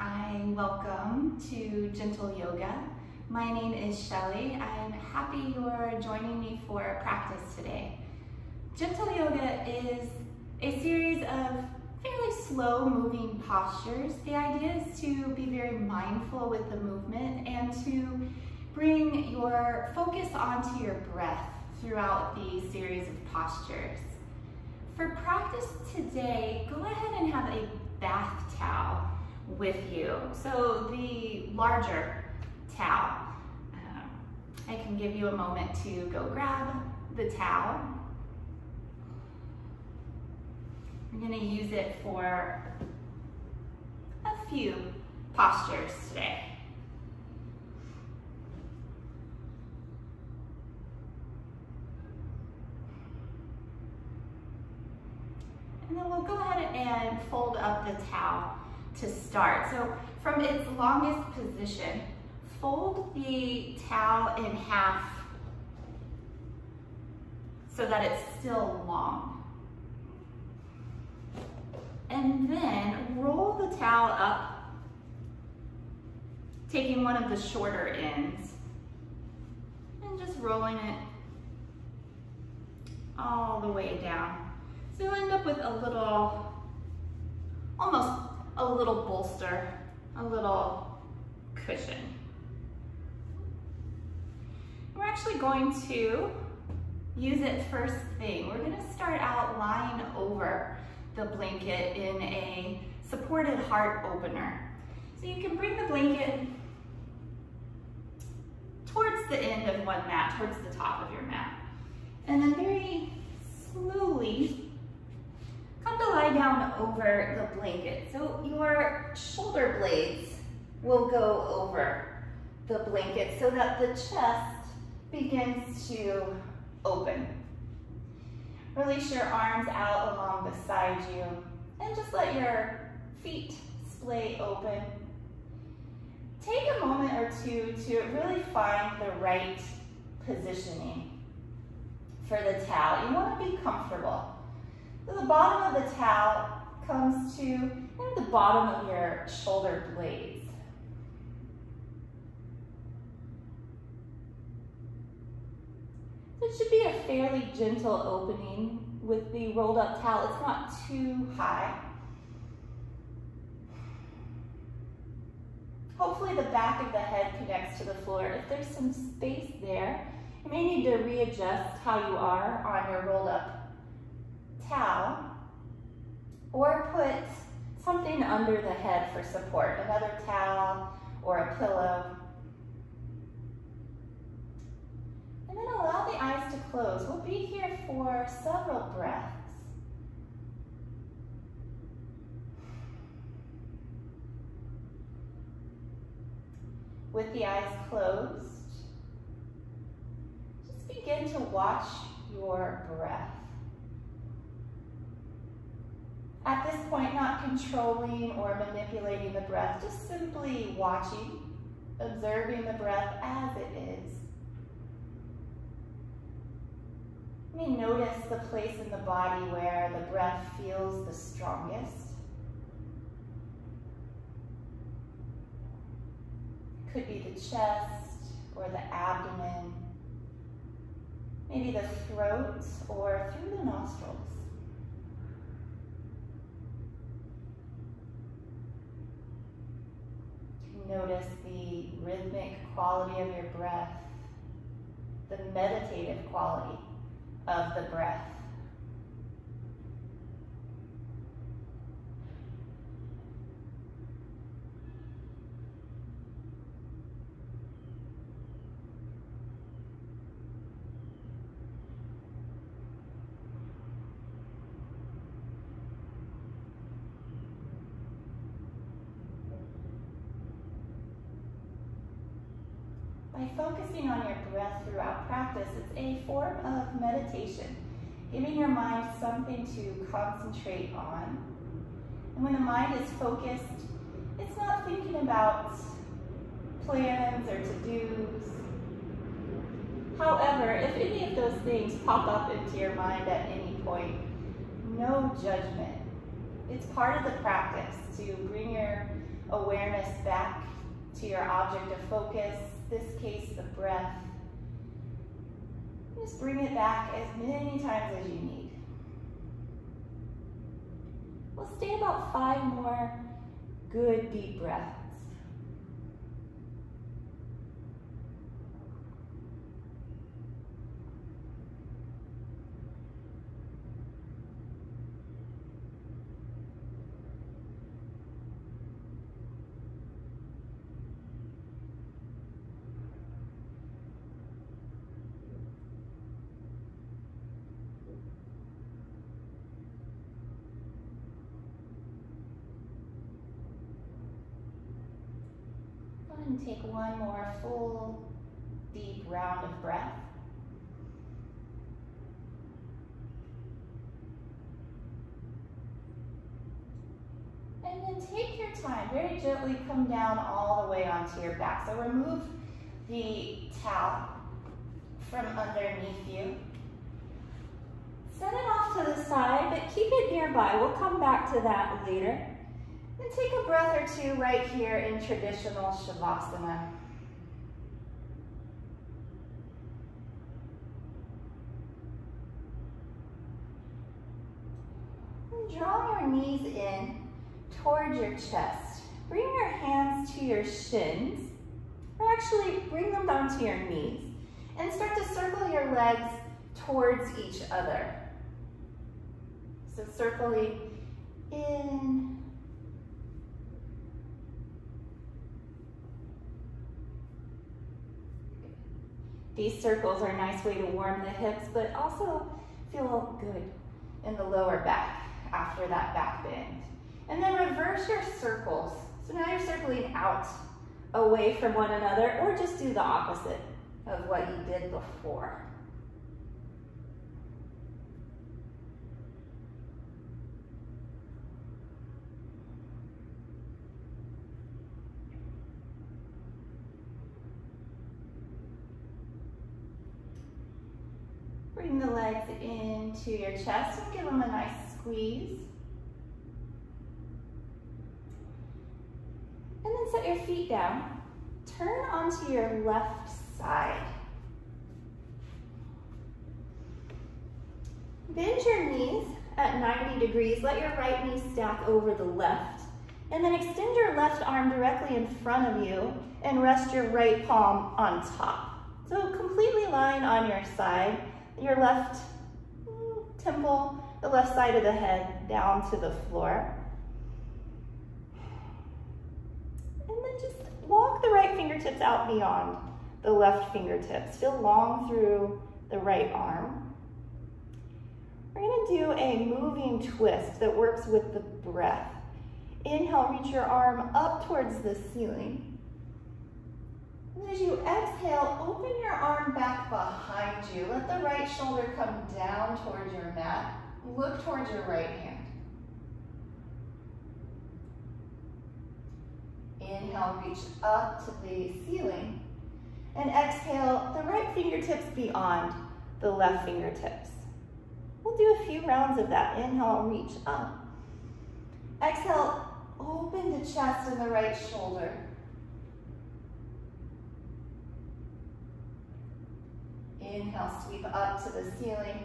Hi, welcome to Gentle Yoga. My name is Shelly. I'm happy you're joining me for practice today. Gentle Yoga is a series of fairly slow moving postures. The idea is to be very mindful with the movement and to bring your focus onto your breath throughout the series of postures. For practice today, go ahead and have a bath towel with you. So the larger towel. I can give you a moment to go grab the towel. We're going to use it for a few postures today. And then we'll go ahead and fold up the towel to start. So from its longest position, fold the towel in half so that it's still long. And then roll the towel up, taking one of the shorter ends and just rolling it all the way down. So you'll end up with a little, almost a little bolster, a little cushion. We're actually going to use it first thing. We're going to start out lying over the blanket in a supported heart opener. So you can bring the blanket towards the end of one mat, towards the top of your mat. And then very slowly come to lie down over the blanket. So your shoulder blades will go over the blanket so that the chest begins to open. Release your arms out along beside you and just let your feet splay open. Take a moment or two to really find the right positioning for the towel. You want to be comfortable. So the bottom of the towel comes to the bottom of your shoulder blades. So it should be a fairly gentle opening with the rolled up towel. It's not too high. Hopefully the back of the head connects to the floor. If there's some space there, you may need to readjust how you are on your rolled up towel, or put something under the head for support, another towel or a pillow. And then allow the eyes to close. We'll be here for several breaths. With the eyes closed, just begin to watch your breath. At this point, not controlling or manipulating the breath, just simply watching, observing the breath as it is. You may notice the place in the body where the breath feels the strongest. It could be the chest or the abdomen, maybe the throat or through the nostrils. Notice the rhythmic quality of your breath, the meditative quality of the breath. By focusing on your breath throughout practice, it's a form of meditation, giving your mind something to concentrate on. And when the mind is focused, it's not thinking about plans or to-dos. However, if any of those things pop up into your mind at any point, no judgment. It's part of the practice to bring your awareness awareness back to your object of focus, this case, the breath. Just bring it back as many times as you need. We'll stay about 5 more good deep breaths. And take one more full, deep round of breath. And then take your time, very gently come down all the way onto your back. So remove the towel from underneath you. Set it off to the side, but keep it nearby. We'll come back to that later. And take a breath or two right here in traditional Shavasana. And draw your knees in towards your chest. Bring your hands to your shins, or actually bring them down to your knees. And start to circle your legs towards each other. So circling in, these circles are a nice way to warm the hips, but also feel good in the lower back after that back bend. And then reverse your circles. So now you're circling out away from one another, or just do the opposite of what you did before. Bring the legs into your chest and give them a nice squeeze. And then set your feet down. Turn onto your left side. Bend your knees at 90 degrees. Let your right knee stack over the left. And then extend your left arm directly in front of you and rest your right palm on top. So completely lying on your side. Your left temple, the left side of the head down to the floor. And then just walk the right fingertips out beyond the left fingertips. Feel long through the right arm. We're going to do a moving twist that works with the breath. Inhale, reach your arm up towards the ceiling. And as you exhale, open your arm back behind you. Let the right shoulder come down towards your mat. Look towards your right hand. Inhale, reach up to the ceiling. And exhale, the right fingertips beyond the left fingertips. We'll do a few rounds of that. Inhale, reach up. Exhale, open the chest and the right shoulder. Inhale, sweep up to the ceiling.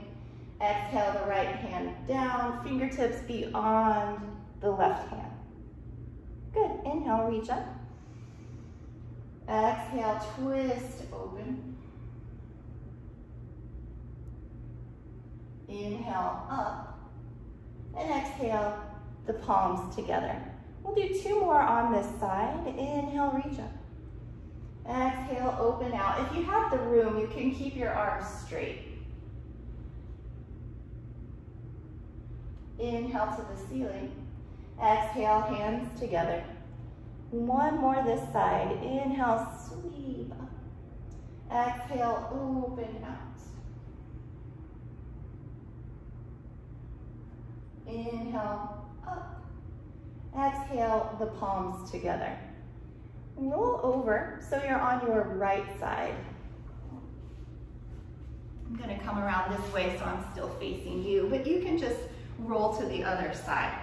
Exhale, the right hand down, fingertips beyond the left hand. Good, inhale, reach up. Exhale, twist open. Inhale, up. And exhale, the palms together. We'll do 2 more on this side. Inhale, reach up. Exhale, open out. If you have the room, you can keep your arms straight. Inhale to the ceiling. Exhale, hands together. 1 more this side. Inhale, sweep up. Exhale, open out. Inhale, up. Exhale, the palms together. Roll over so you're on your right side. I'm going to come around this way so I'm still facing you, but you can just roll to the other side.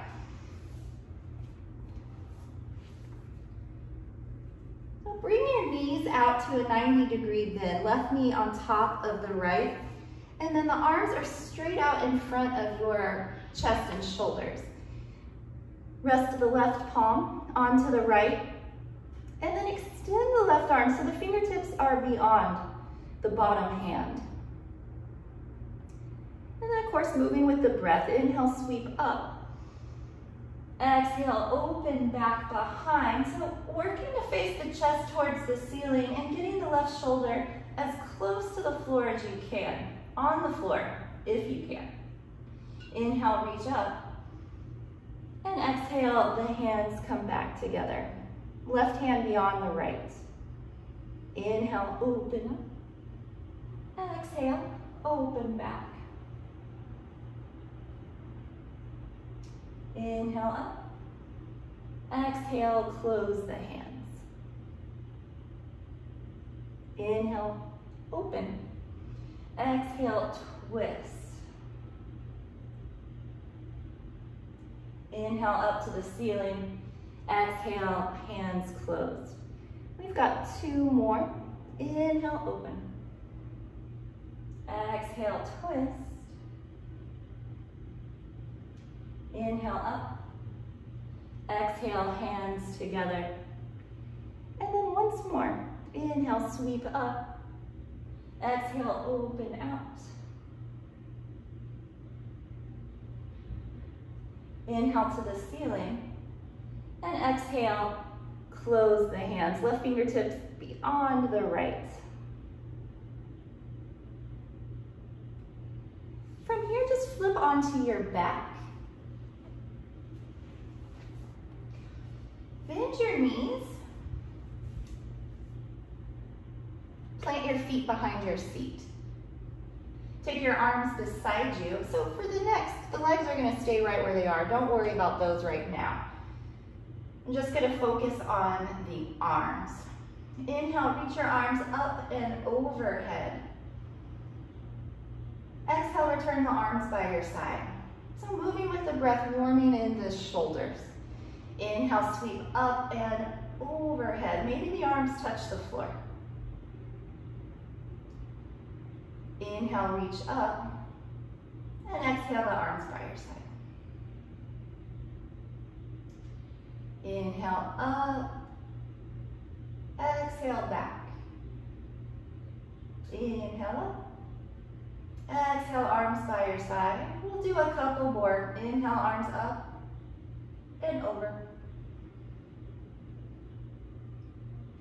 bring your knees out to a 90-degree bend, left knee on top of the right, and then the arms are straight out in front of your chest and shoulders. Rest the left palm onto the right, and then extend the left arm so the fingertips are beyond the bottom hand. And then, of course, moving with the breath. Inhale, sweep up. Exhale, open back behind. So working to face the chest towards the ceiling and getting the left shoulder as close to the floor as you can. On the floor, if you can. Inhale, reach up. And exhale, the hands come back together. Left hand beyond the right. Inhale, open up. And exhale, open back. Inhale up. Exhale, close the hands. Inhale, open. Exhale, twist. Inhale up to the ceiling. Exhale, hands closed. We've got 2 more. Inhale, open. Exhale, twist. Inhale up. Exhale, hands together. And then once more. Inhale, sweep up. Exhale, open out. Inhale to the ceiling. And exhale, close the hands. Left fingertips beyond the right. From here, just flip onto your back. Bend your knees. Plant your feet behind your seat. Take your arms beside you. So for the next, the legs are going to stay right where they are. Don't worry about those right now. I'm just going to focus on the arms. Inhale, reach your arms up and overhead. Exhale, return the arms by your side. So moving with the breath, warming in the shoulders. Inhale, sweep up and overhead. Maybe the arms touch the floor. Inhale, reach up. And exhale, the arms by your side. Inhale, up. Exhale, back. Inhale, up. Exhale, arms by your side. We'll do a couple more. Inhale, arms up and over.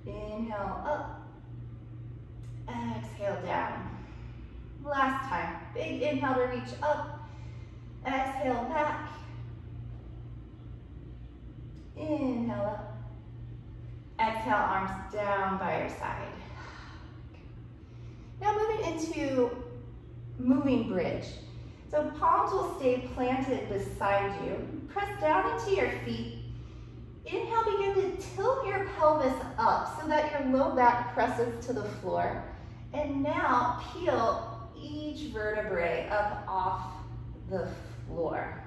Inhale, up. Exhale, down. Last time. Big inhale to reach up. Exhale, back. Inhale, up. Exhale, arms down by your side. Now moving into moving bridge. So palms will stay planted beside you. Press down into your feet. Inhale, begin to tilt your pelvis up so that your low back presses to the floor. And now peel each vertebrae up off the floor.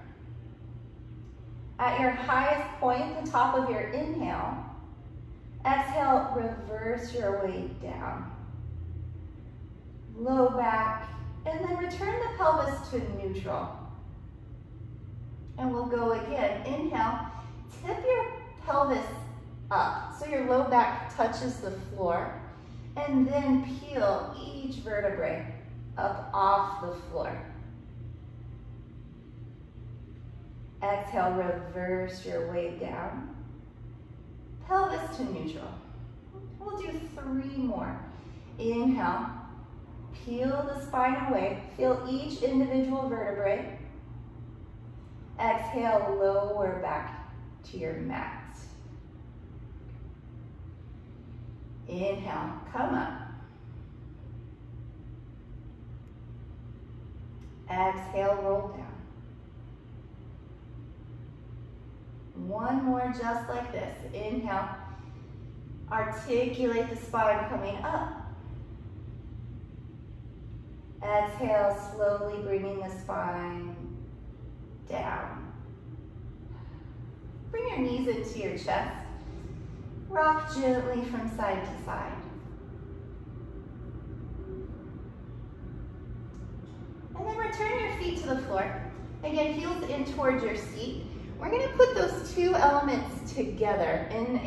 At your highest point, the top of your inhale, exhale, reverse your weight down. Low back, and then return the pelvis to neutral. And we'll go again. Inhale, tip your pelvis up so your low back touches the floor, and then peel each vertebrae up off the floor. Exhale, reverse your weight down. Pelvis to neutral. We'll do 3 more. Inhale, peel the spine away. Feel each individual vertebrae. Exhale, lower back to your mat. Inhale, come up. Exhale, roll down. One more just like this. Inhale, articulate the spine coming up. Exhale, slowly bringing the spine down. Bring your knees into your chest. Rock gently from side to side. And then return your feet to the floor. Again, heels in towards your seat. We're gonna put those two elements together in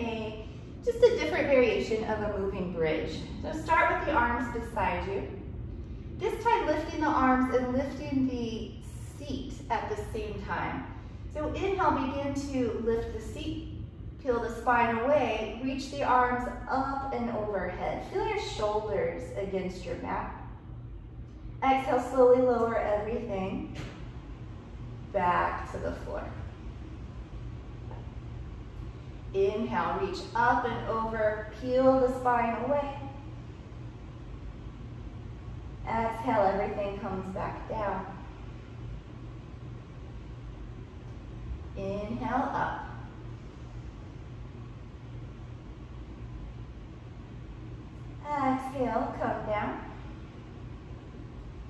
just a different variation of a moving bridge. So start with the arms beside you. This time lifting the arms and lifting the seat at the same time. So inhale, begin to lift the seat, peel the spine away, reach the arms up and overhead. Feel your shoulders against your mat. Exhale, slowly lower everything back to the floor. Inhale, reach up and over, peel the spine away. Exhale, everything comes back down. Inhale, up. Exhale, come down.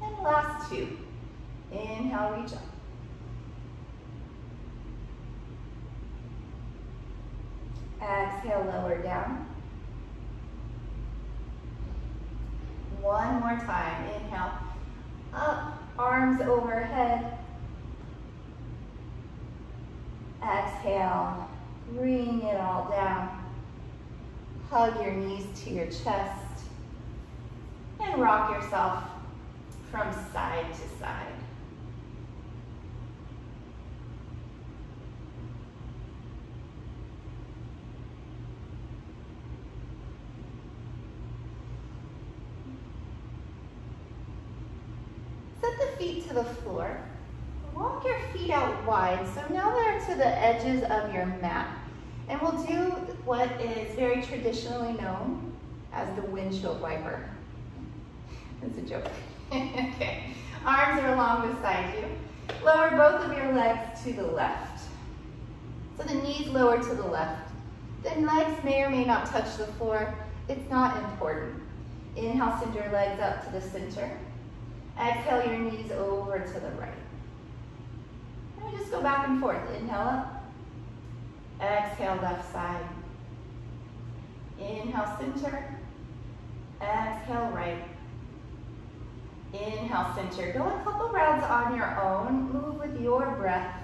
And last two. Inhale, reach up. Exhale, lower down. One more time. Inhale, up, arms overhead. Exhale, bring it all down. Hug your knees to your chest and rock yourself from side to side. Set the feet to the floor. Walk your feet out wide, so now they're to the edges of your mat. And we'll do what is very traditionally known as the windshield wiper. It's a joke. Okay, arms are along beside you. Lower both of your legs to the left. So the knees lower to the left. The legs may or may not touch the floor. It's not important. Inhale, send your legs up to the center. Exhale, your knees over to the right. And we just go back and forth. Inhale up. Exhale, left side. Inhale, center. Exhale, right. Inhale, center. Go a couple rounds on your own. Move with your breath.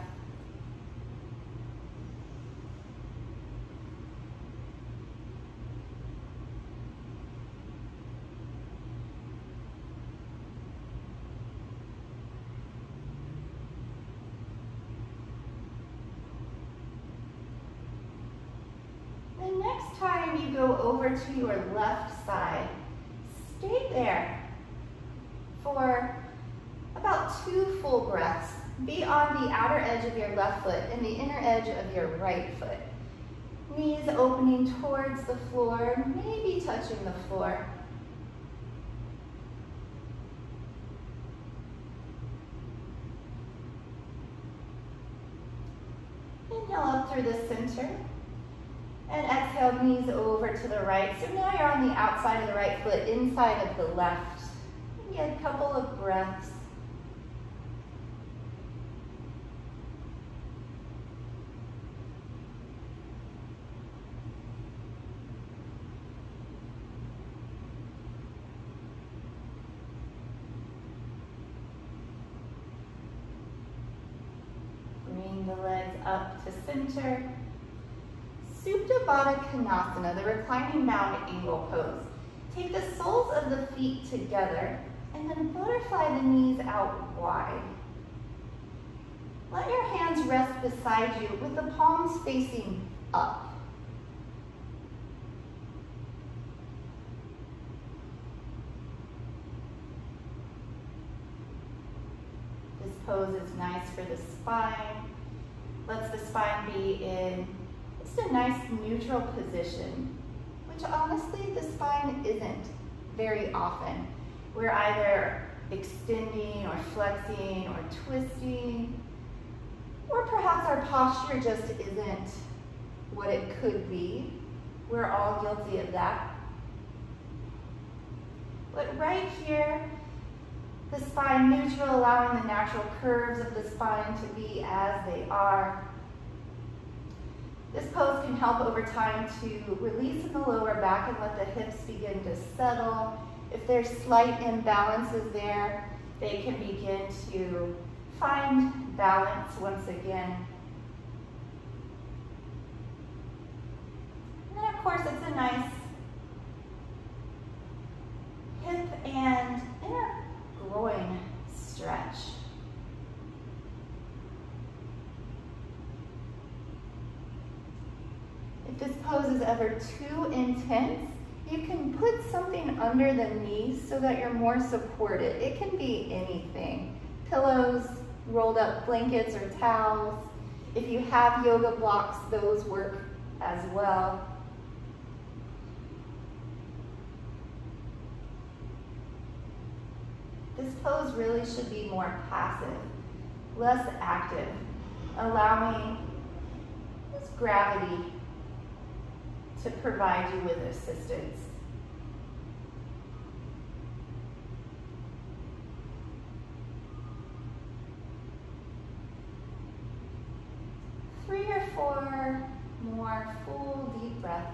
The next time you go over to your left side, stay there for about 2 full breaths. Be on the outer edge of your left foot and the inner edge of your right foot. Knees opening towards the floor, maybe touching the floor. Inhale up through the center. And exhale, knees over to the right. So now you're on the outside of the right foot, inside of the left. Maybe a couple of breaths. Bring the legs up to center. Supta Baddha Konasana, the reclining mound angle pose. Take the soles of the feet together and then butterfly the knees out wide. Let your hands rest beside you with the palms facing up. This pose is nice for the spine. Lets the spine be in just a nice neutral position, which honestly the spine isn't very often. We're either extending or flexing or twisting, or perhaps our posture just isn't what it could be. We're all guilty of that. But right here, the spine neutral, allowing the natural curves of the spine to be as they are. This pose can help over time to release in the lower back and let the hips begin to settle. If there's slight imbalances there, they can begin to find balance once again. And then of course it's a nice hip and inner groin stretch. If this pose is ever too intense, you can put something under the knees so that you're more supported. It can be anything. Pillows, rolled up blankets or towels. If you have yoga blocks, those work as well. This pose really should be more passive, less active, allowing this gravity to provide you with assistance. Three or four more full deep breaths.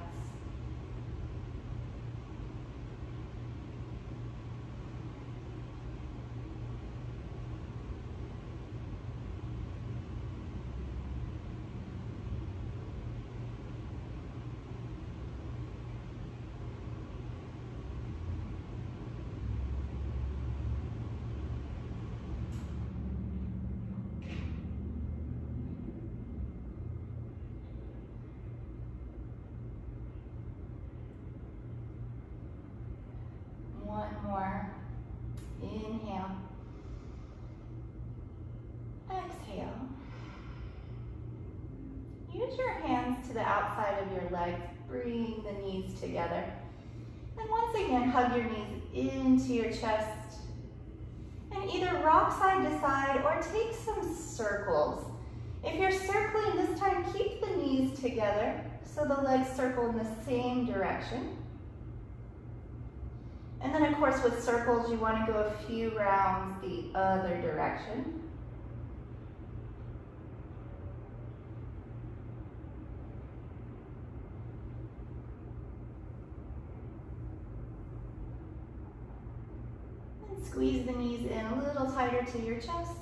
One more. Inhale. Exhale. Use your hands to the outside of your legs. Bring the knees together. And once again, hug your knees into your chest. And either rock side to side or take some circles. If you're circling this time, keep the knees together so the legs circle in the same direction. And then of course with circles, you want to go a few rounds the other direction. And squeeze the knees in a little tighter to your chest.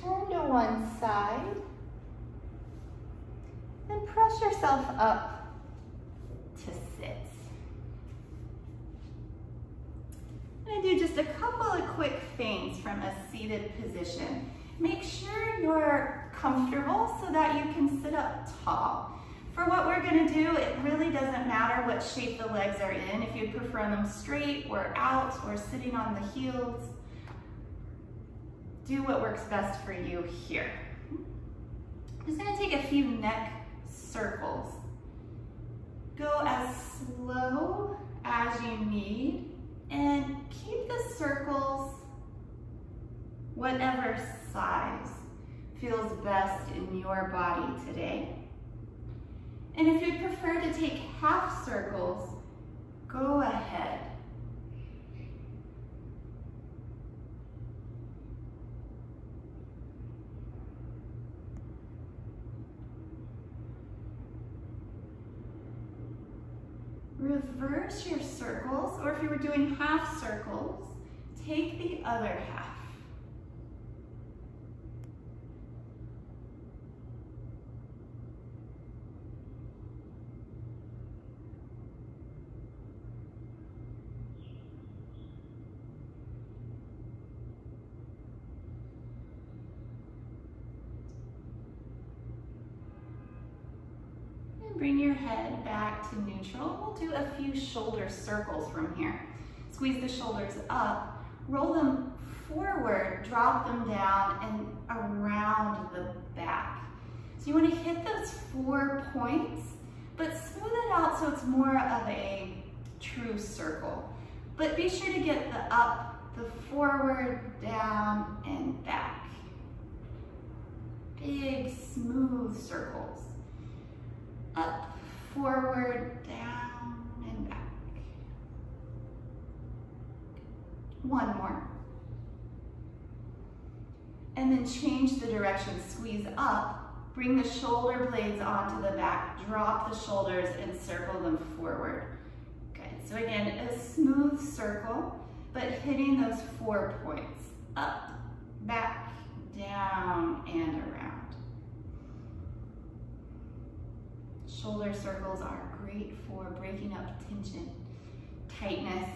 Turn to one side. And press yourself up to sit. I'm going to do just a couple of quick things from a seated position. Make sure you're comfortable so that you can sit up tall. For what we're going to do, it really doesn't matter what shape the legs are in. If you prefer them straight or out or sitting on the heels, do what works best for you here. I'm just going to take a few neck circles. Go as slow as you need and keep the circles whatever size feels best in your body today. And if you prefer to take half circles, go ahead. Reverse your circles, or if you were doing half circles, take the other half. Bring your head back to neutral. We'll do a few shoulder circles from here. Squeeze the shoulders up, roll them forward, drop them down and around the back. So you want to hit those 4 points, but smooth it out so it's more of a true circle. But be sure to get the up, the forward, down, and back. Big, smooth circles. Up, forward, down, and back. One more. And then then change the direction, squeeze up, bring the shoulder blades onto the back, drop the shoulders and circle them forward. Good, so again, a smooth circle, but hitting those 4 points, up, back, down, and around. Shoulder circles are great for breaking up tension, tightness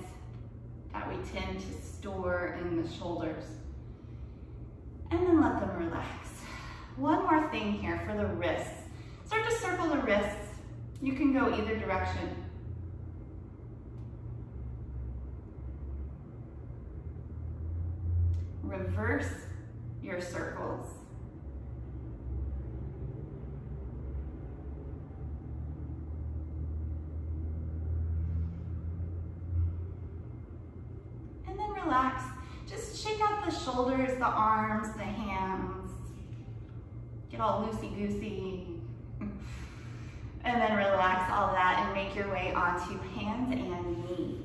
that we tend to store in the shoulders. And then let them relax. One more thing here for the wrists. Start to circle the wrists. You can go either direction. Reverse your circles. And then relax. Just shake out the shoulders, the arms, the hands. Get all loosey-goosey. And then relax all that and make your way onto hands and knees.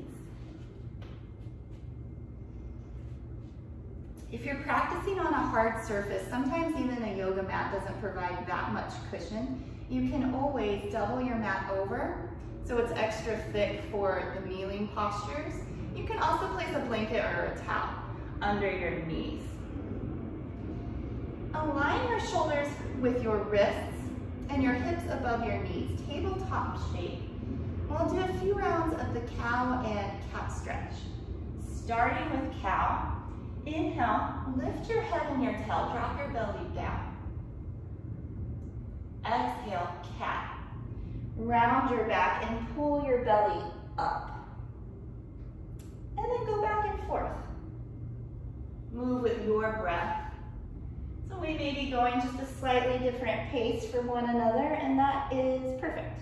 If you're practicing on a hard surface, sometimes even a yoga mat doesn't provide that much cushion. You can always double your mat over so it's extra thick for the kneeling postures. You can also place a blanket or a towel under your knees. Align your shoulders with your wrists and your hips above your knees, tabletop shape. We'll do a few rounds of the cow and cat stretch. Starting with cow. Inhale, lift your head and your tail, drop your belly down. Exhale, cat. Round your back and pull your belly up. And then go back and forth. Move with your breath. So we may be going just a slightly different pace from one another, and that is perfect.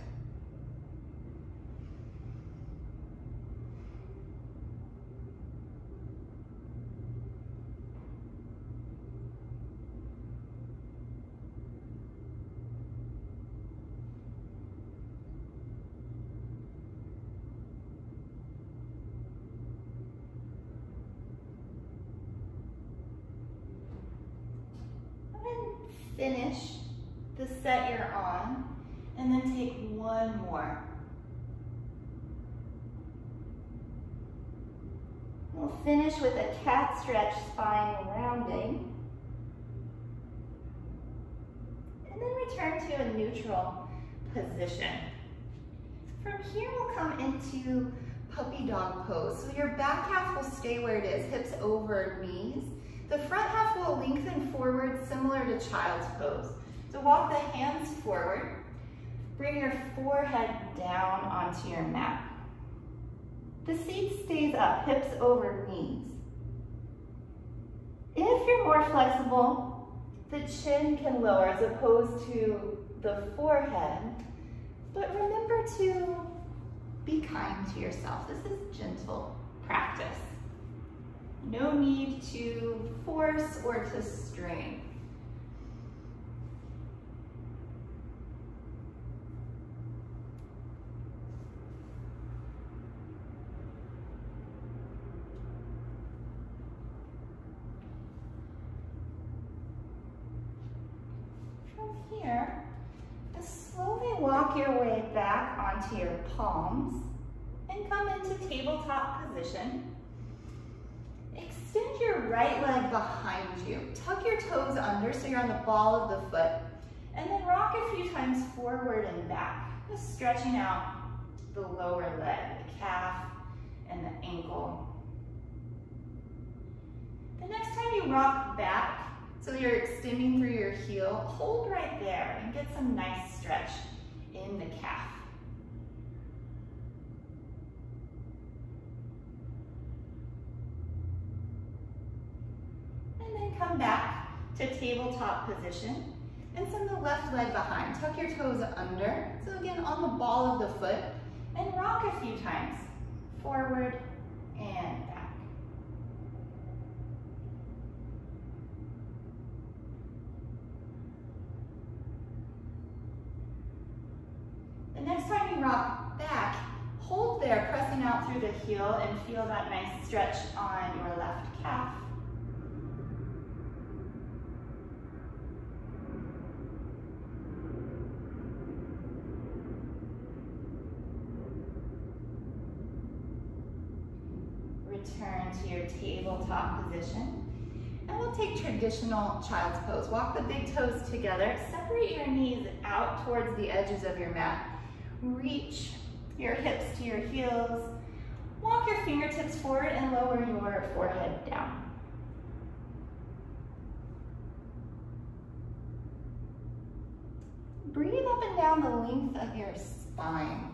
Finish the set you're on, and then take one more. We'll finish with a cat stretch, spine rounding. And then return to a neutral position. From here, we'll come into puppy dog pose. So your back half will stay where it is, hips over knees. The front half will lengthen forward, similar to child's pose. So walk the hands forward. Bring your forehead down onto your mat. The seat stays up, hips over knees. If you're more flexible, the chin can lower as opposed to the forehead. But remember to be kind to yourself. This is gentle practice. No need to force or to strain. From here, just slowly walk your way back onto your palms and come into tabletop position. Extend your right leg behind you. Tuck your toes under so you're on the ball of the foot. And then rock a few times forward and back, just stretching out the lower leg, the calf and the ankle. The next time you rock back, so you're extending through your heel, hold right there and get some nice stretch in the calf. Come back to tabletop position and send the left leg behind. Tuck your toes under. So again, on the ball of the foot, and rock a few times, forward and back. The next time you rock back, hold there, pressing out through the heel, and feel that nice stretch on your left calf. return to your tabletop position. And we'll take traditional child's pose. Walk the big toes together. Separate your knees out towards the edges of your mat. Reach your hips to your heels. Walk your fingertips forward and lower your forehead down. Breathe up and down the length of your spine.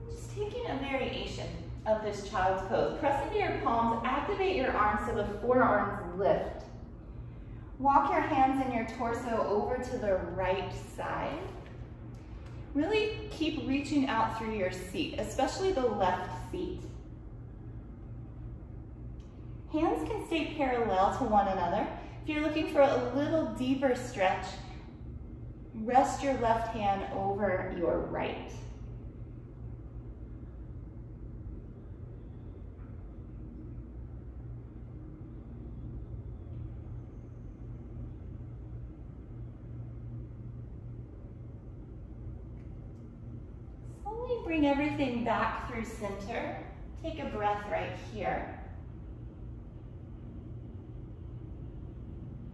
Just taking a variation of this child's pose. Press into your palms, activate your arms so the forearms lift. Walk your hands and your torso over to the right side. Really keep reaching out through your seat, especially the left seat. Hands can stay parallel to one another. If you're looking for a little deeper stretch, rest your left hand over your right. Bring everything back through center. Take a breath right here.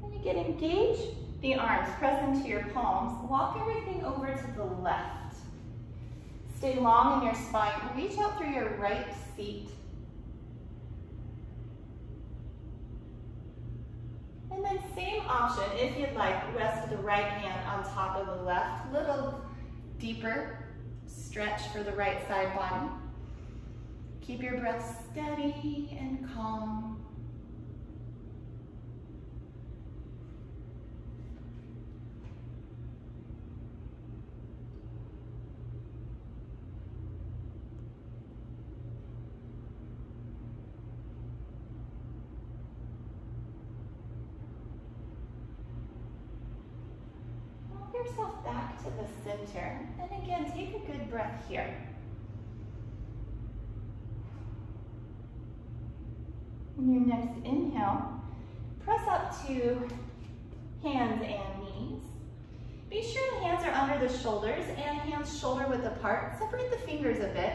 And again, engage the arms, press into your palms. Walk everything over to the left. Stay long in your spine. Reach out through your right seat. And then same option, if you'd like, rest the right hand on top of the left. Little deeper stretch for the right side body. Keep your breath steady and calm. Yourself back to the center, and again, take a good breath here. In your next inhale, press up to hands and knees. Be sure the hands are under the shoulders and hands shoulder width apart. Separate the fingers a bit.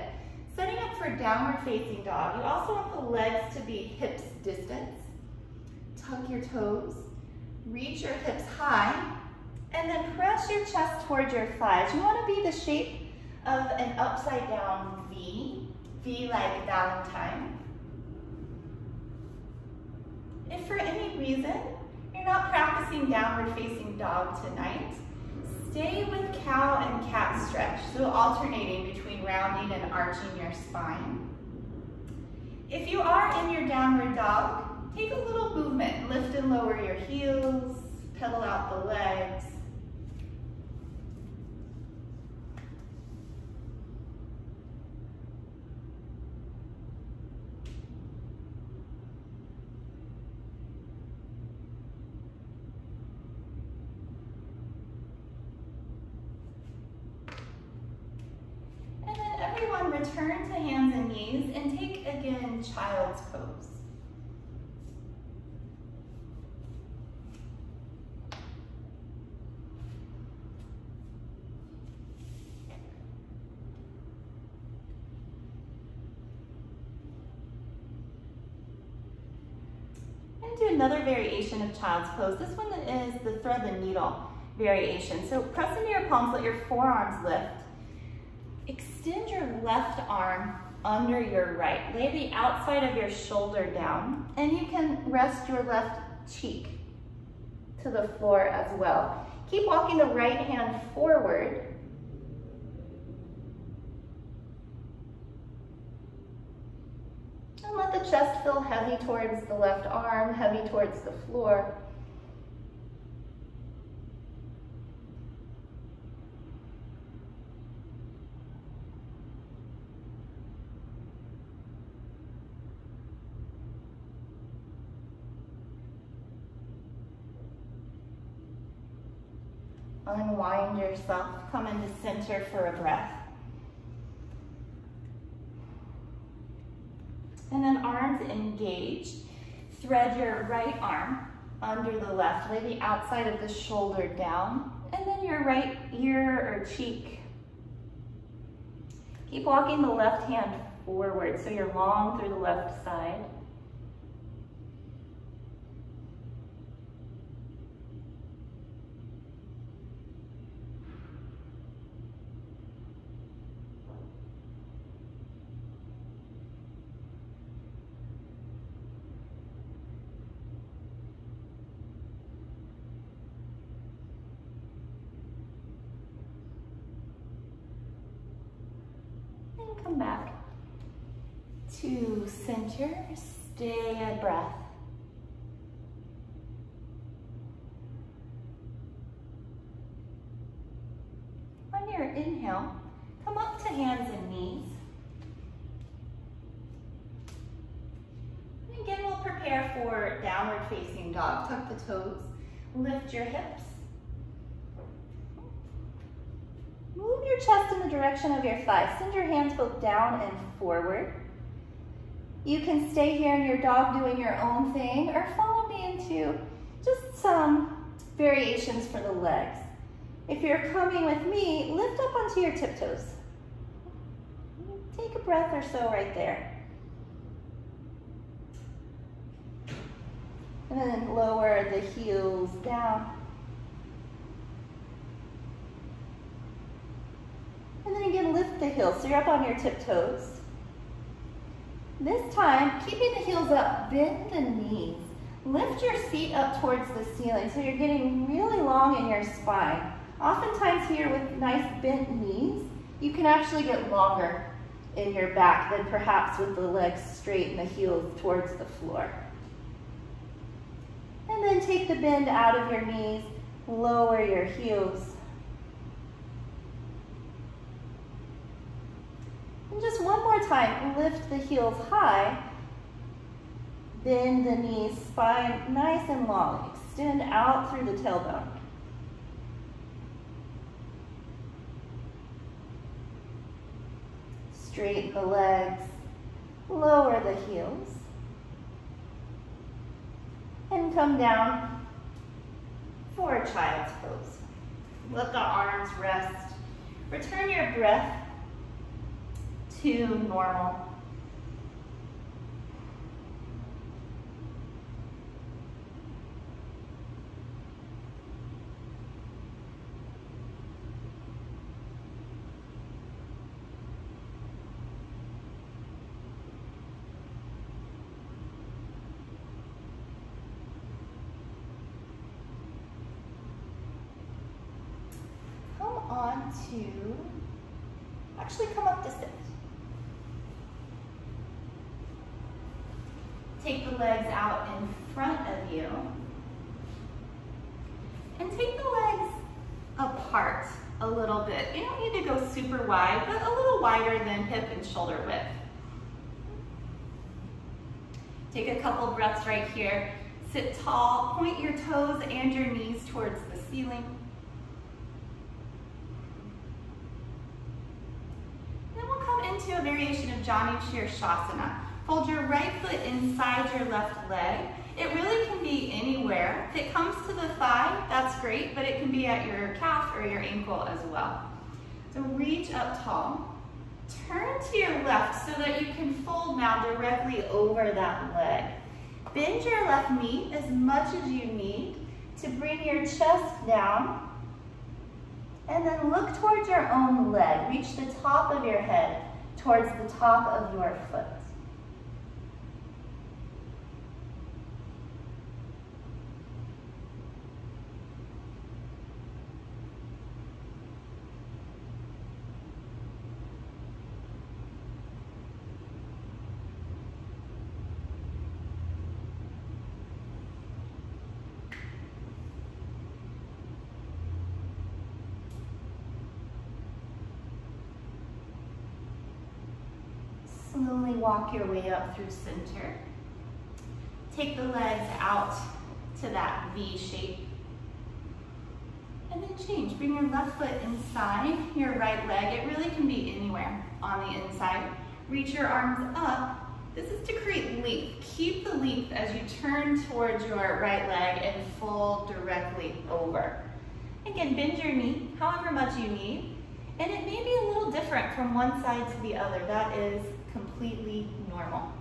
Setting up for downward facing dog. You also want the legs to be hips distance. Tuck your toes, reach your hips high, and then press your chest towards your thighs. You want to be the shape of an upside down V, V like Valentine. If for any reason you're not practicing downward facing dog tonight, stay with cow and cat stretch, so alternating between rounding and arching your spine. If you are in your downward dog, take a little movement. Lift and lower your heels, pedal out the legs. Return to hands and knees and take again child's pose. And do another variation of child's pose. This one is the thread the needle variation. So press into your palms, let your forearms lift. Extend your left arm under your right. Lay the outside of your shoulder down, and you can rest your left cheek to the floor as well. Keep walking the right hand forward. And let the chest feel heavy towards the left arm, heavy towards the floor. Unwind yourself, come into center for a breath. And then arms engaged. Thread your right arm under the left, lay the outside of the shoulder down, and then your right ear or cheek. Keep walking the left hand forward so you're long through the left side. Come back to center, stay a breath. On your inhale, come up to hands and knees. And again, we'll prepare for downward facing dog. Tuck the toes, lift your hips. Move your chest in the direction of your thighs. Send your hands both down and forward. You can stay here in your dog doing your own thing or follow me into just some variations for the legs. If you're coming with me, lift up onto your tiptoes. Take a breath or so right there. And then lower the heels down. And then again, lift the heels, so you're up on your tiptoes. This time, keeping the heels up, bend the knees. Lift your seat up towards the ceiling, so you're getting really long in your spine. Oftentimes here with nice bent knees, you can actually get longer in your back than perhaps with the legs straight and the heels towards the floor. And then take the bend out of your knees, lower your heels. And just one more time, lift the heels high, bend the knees, spine nice and long. Extend out through the tailbone. Straighten the legs, lower the heels, and come down for a child's pose. Let the arms rest. Return your breath to normal. Come up to sit. Take the legs out in front of you. And take the legs apart a little bit. You don't need to go super wide, but a little wider than hip and shoulder width. Take a couple breaths right here. Sit tall, point your toes and your knees towards the ceiling. Into a variation of Janu Shirshasana. Fold your right foot inside your left leg. It really can be anywhere. If it comes to the thigh, that's great, but it can be at your calf or your ankle as well. So reach up tall. Turn to your left so that you can fold now directly over that leg. Bend your left knee as much as you need to bring your chest down. And then look towards your own leg. Reach the top of your head towards the top of your foot. Slowly walk your way up through center. Take the legs out to that V shape. And then change. Bring your left foot inside your right leg. It really can be anywhere on the inside. Reach your arms up This is to create length. Keep the length as you turn towards your right leg and fold directly over. Again, bend your knee however much you need, and it may be a little different from one side to the other. That is completely normal.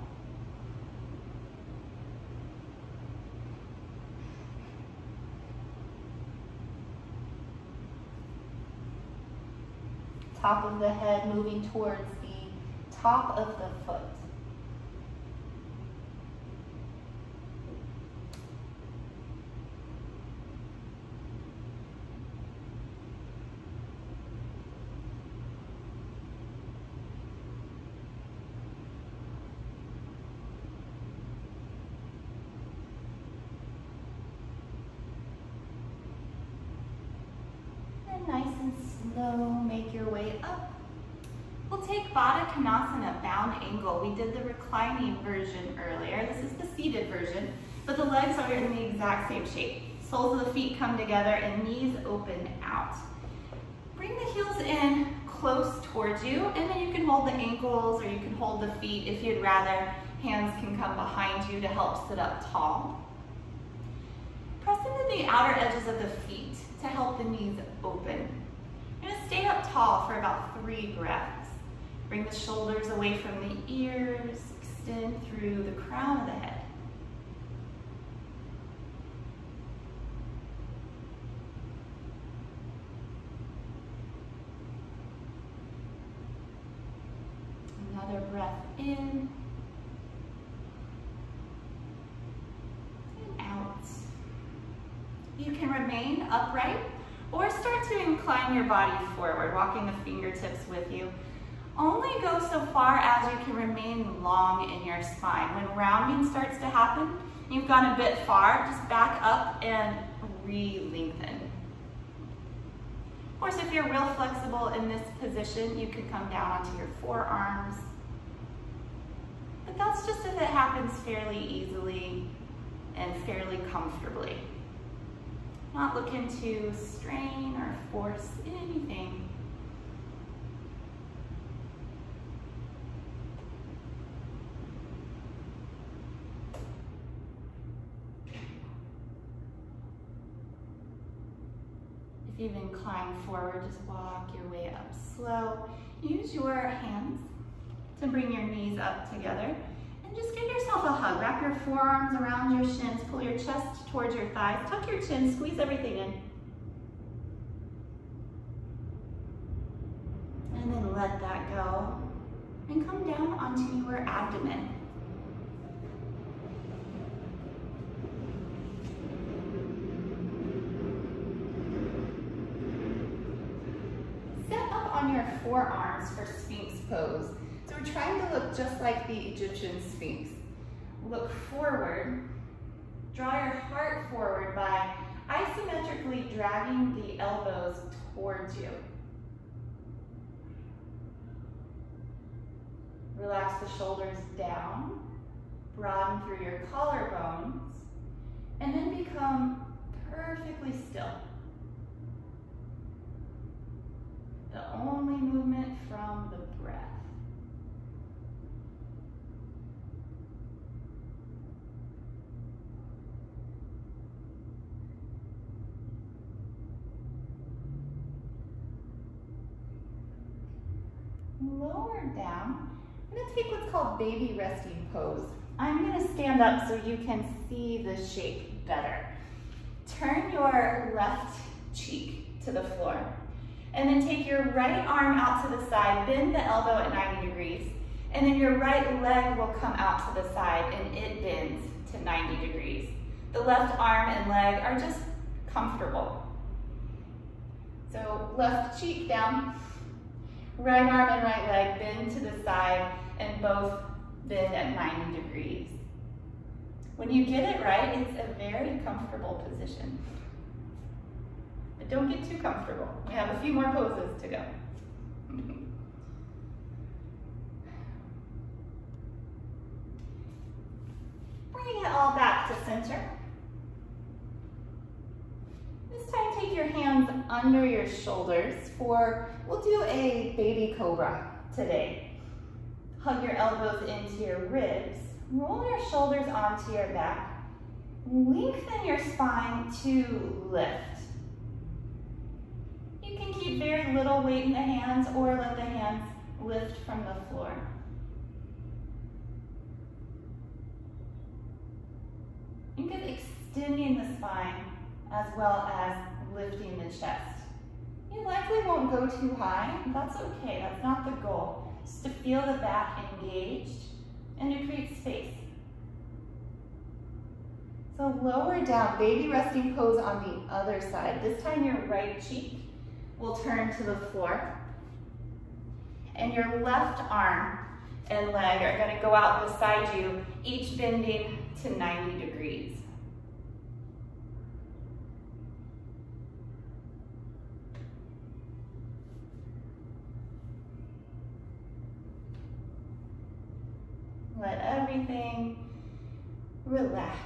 Top of the head moving towards the top of the foot. Nice and slow, make your way up. We'll take Baddha Konasana, bound angle. We did the reclining version earlier. This is the seated version, but the legs are in the exact same shape. Soles of the feet come together and knees open out. Bring the heels in close towards you, and then you can hold the ankles or you can hold the feet if you'd rather. Hands can come behind you to help sit up tall. Press into the outer edges of the feet to help the knees open. You're gonna stay up tall for about 3 breaths. Bring the shoulders away from the ears, extend through the crown of the head. Another breath in and out. You can remain upright or start to incline your body forward, walking the fingertips with you. Only go so far as you can remain long in your spine. When rounding starts to happen, you've gone a bit far, just back up and re-lengthen. Of course, if you're real flexible in this position, you can come down onto your forearms. But that's just if it happens fairly easily and fairly comfortably. Not looking to strain or force anything. If you've inclined forward, just walk your way up slow. Use your hands to bring your knees up together. And just give yourself a hug. Wrap your forearms around your shins. Pull your chest towards your thighs. Tuck your chin. Squeeze everything in. And then let that go. And come down onto your abdomen. Set up on your forearms for Sphinx pose. So we're trying to look just like the Egyptian Sphinx. Look forward. Draw your heart forward by isometrically dragging the elbows towards you. Relax the shoulders down. Broaden through your collarbones. And then become perfectly still. The only movement from the breath. Lower down. I'm going to take what's called baby resting pose. I'm going to stand up so you can see the shape better. Turn your left cheek to the floor. And then take your right arm out to the side, bend the elbow at 90 degrees. And then your right leg will come out to the side and it bends to 90 degrees. The left arm and leg are just comfortable. So left cheek down. Right arm and right leg bend to the side and both bend at 90 degrees. When you get it right, it's a very comfortable position. But don't get too comfortable. We have a few more poses to go. Bringing it all back to center. This time take your hands under your shoulders we'll do a baby cobra today. Hug your elbows into your ribs. Roll your shoulders onto your back. Lengthen your spine to lift. You can keep very little weight in the hands or let the hands lift from the floor. Think of extending the spine as well as lifting the chest. You likely won't go too high. That's okay, that's not the goal. Just to feel the back engaged and to create space. So lower down, baby resting pose on the other side. This time your right cheek will turn to the floor. And your left arm and leg are going to go out beside you, each bending to 90 degrees. Let everything relax.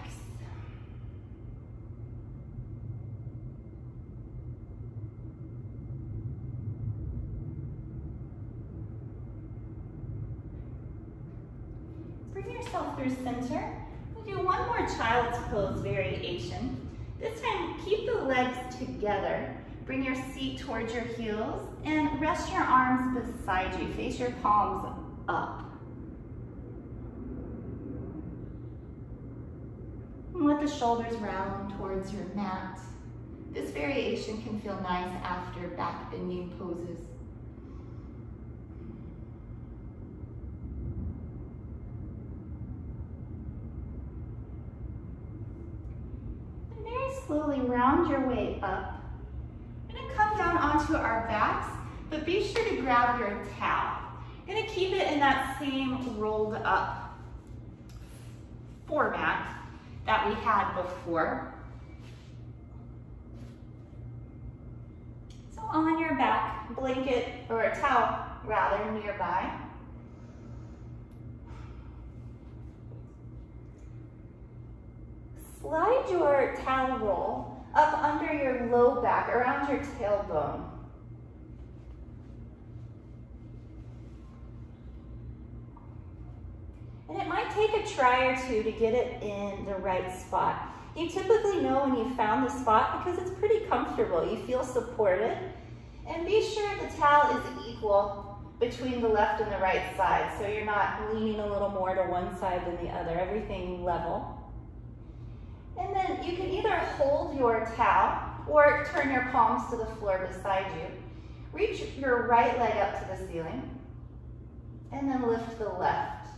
Bring yourself through center. We'll do one more child's pose variation. This time, keep the legs together. Bring your seat towards your heels and rest your arms beside you. Face your palms up. And let the shoulders round towards your mat. This variation can feel nice after back bending poses. And very slowly round your way up. We're going to come down onto our backs, but be sure to grab your towel. You're going to keep it in that same rolled up format that we had before. So on your back, blanket or a towel rather nearby. Slide your towel roll up under your low back, around your tailbone. And it might take a try or two to get it in the right spot. You typically know when you found the spot because it's pretty comfortable. You feel supported. And be sure the towel is equal between the left and the right side, so you're not leaning a little more to one side than the other, everything level. And then you can either hold your towel or turn your palms to the floor beside you. Reach your right leg up to the ceiling and then lift the left.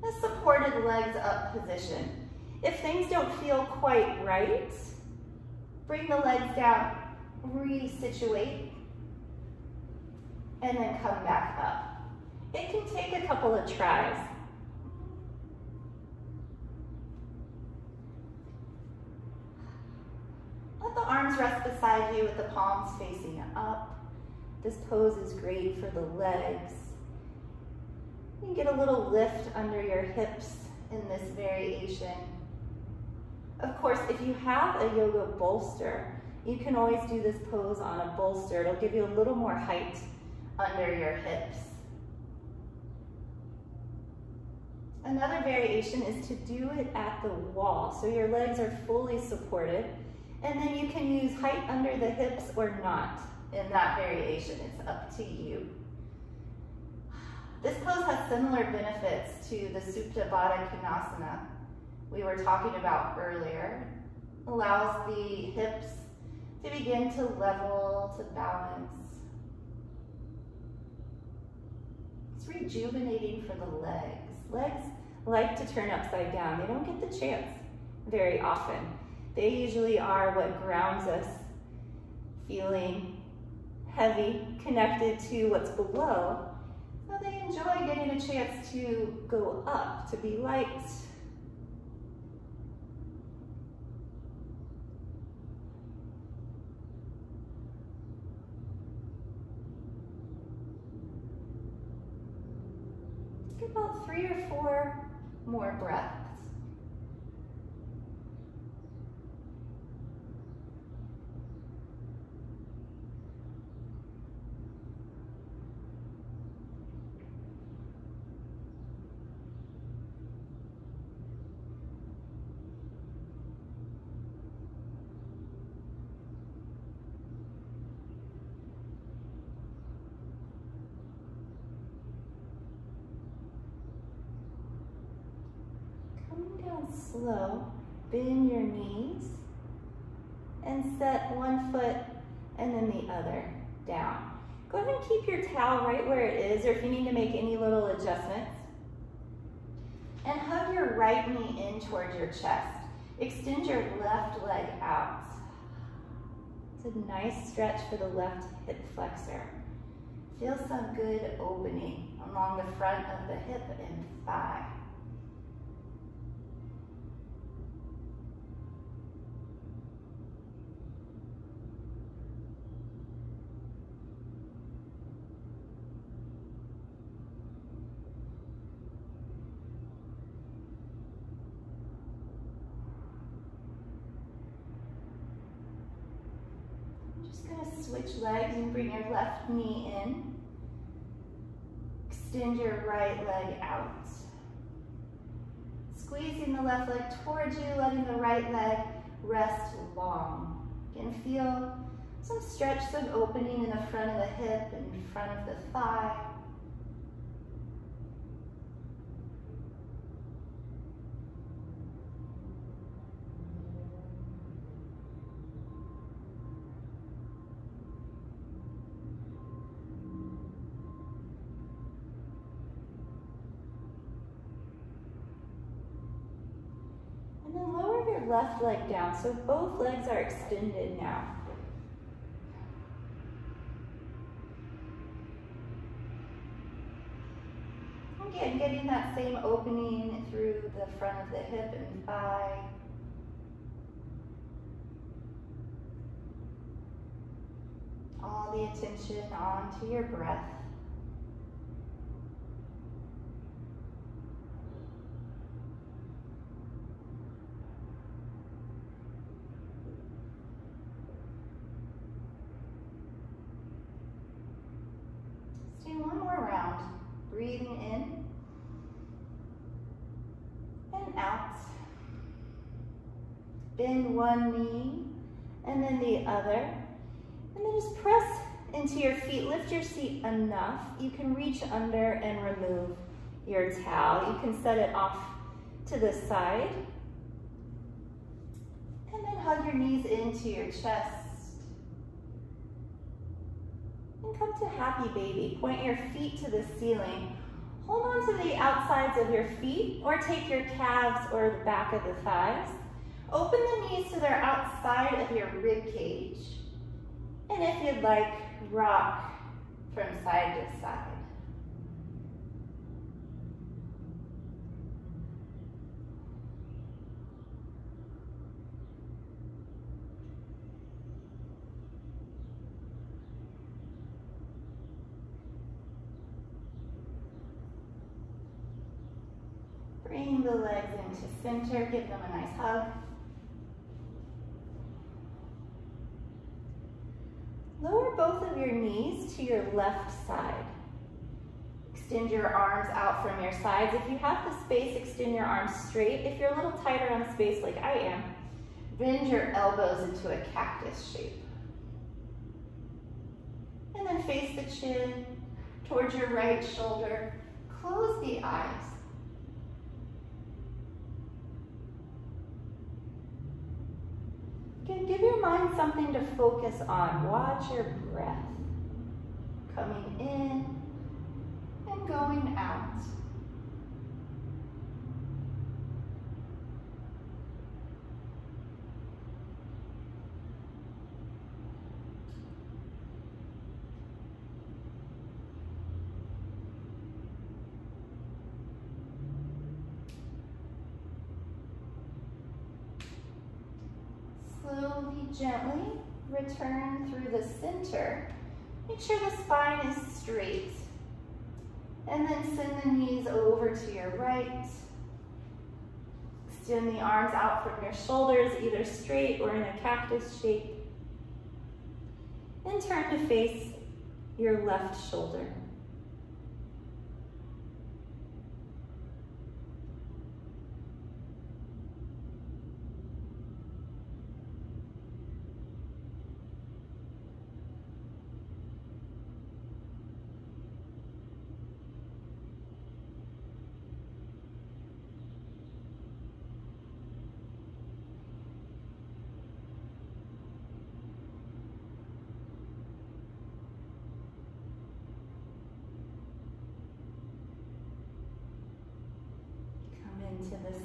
A supported legs up position. If things don't feel quite right, bring the legs down, resituate, and then come back up. It can take a couple of tries. Let the arms rest beside you with the palms facing up. This pose is great for the legs. You can get a little lift under your hips in this variation. Of course, if you have a yoga bolster, you can always do this pose on a bolster. It'll give you a little more height under your hips. Another variation is to do it at the wall, so your legs are fully supported, and then you can use height under the hips or not in that variation. It's up to you. This pose has similar benefits to the Supta Baddha Konasana we were talking about earlier. Allows the hips to begin to level, to balance. It's rejuvenating for the legs. Legs like to turn upside down. They don't get the chance very often. They usually are what grounds us, feeling heavy, connected to what's below. So they enjoy getting a chance to go up, to be light. Take about 3 or 4 more breaths. slow, bend your knees and set one foot and then the other down. Go ahead and keep your towel right where it is, or if you need to make any little adjustments. And hug your right knee in towards your chest. Extend your left leg out. It's a nice stretch for the left hip flexor. Feel some good opening along the front of the hip and thigh. Switch legs and bring your left knee in. Extend your right leg out. Squeezing the left leg towards you, letting the right leg rest long. You can feel some stretch, some opening in the front of the hip and in front of the thigh. Left leg down, so both legs are extended now. Again, getting that same opening through the front of the hip and thigh. All the attention onto your breath. One more round. Breathing in and out. Bend one knee and then the other. And then just press into your feet. Lift your seat enough. You can reach under and remove your towel. You can set it off to the side. And then hug your knees into your chest. And come to happy baby. Point your feet to the ceiling. Hold on to the outsides of your feet or take your calves or the back of the thighs. Open the knees to their outside of your rib cage. And if you'd like, rock from side to side. Bring the legs into center, give them a nice hug. Lower both of your knees to your left side. Extend your arms out from your sides. If you have the space, extend your arms straight. If you're a little tighter on space like I am, bend your elbows into a cactus shape. And then face the chin towards your right shoulder. Close the eyes. Again, give your mind something to focus on. Watch your breath. Coming in and going out. Slowly, gently return through the center. Make sure the spine is straight. And then send the knees over to your right. Extend the arms out from your shoulders, either straight or in a cactus shape. And turn to face your left shoulder.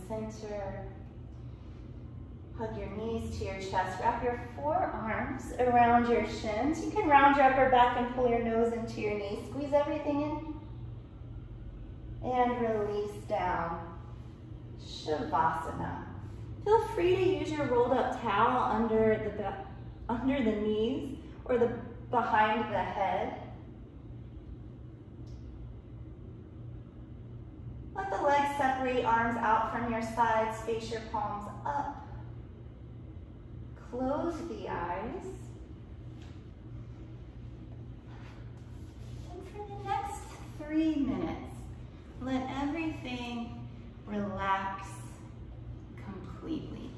center. Hug your knees to your chest. Wrap your forearms around your shins. You can round your upper back and pull your nose into your knees. Squeeze everything in. And release down. Shavasana. Feel free to use your rolled up towel under the knees or behind the head. Let the legs separate, arms out from your sides, face your palms up. Close the eyes. And for the next 3 minutes, let everything relax completely.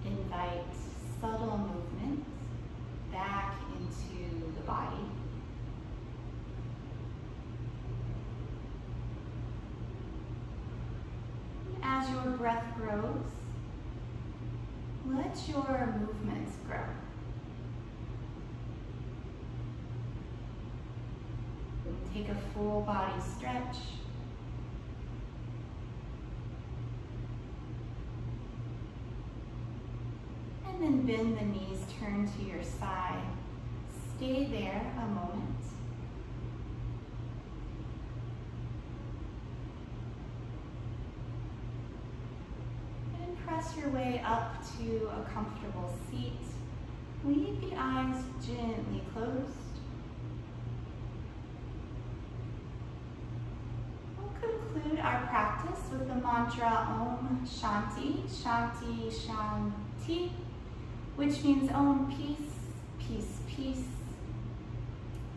Invite subtle movements back into the body. As your breath grows, let your movements grow. Take a full body stretch. And then bend the knees, turn to your side. Stay there a moment. And press your way up to a comfortable seat. Leave the eyes gently closed. We'll conclude our practice with the mantra Om Shanti, Shanti, Shanti, which means Om, peace, peace, peace.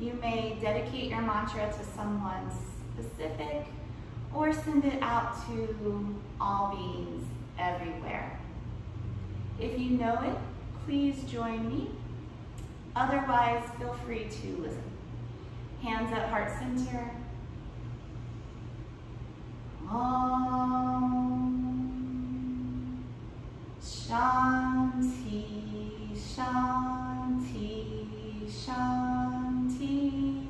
You may dedicate your mantra to someone specific or send it out to all beings everywhere. If you know it, please join me. Otherwise, feel free to listen. Hands at heart center. Om Shanti, Shanti, Shanti.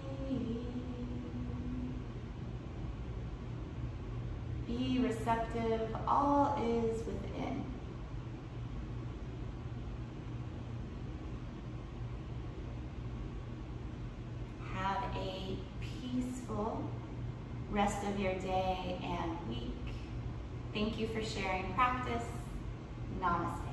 Be receptive, all is within. Have a peaceful rest of your day and week. Thank you for sharing practice. Namaste.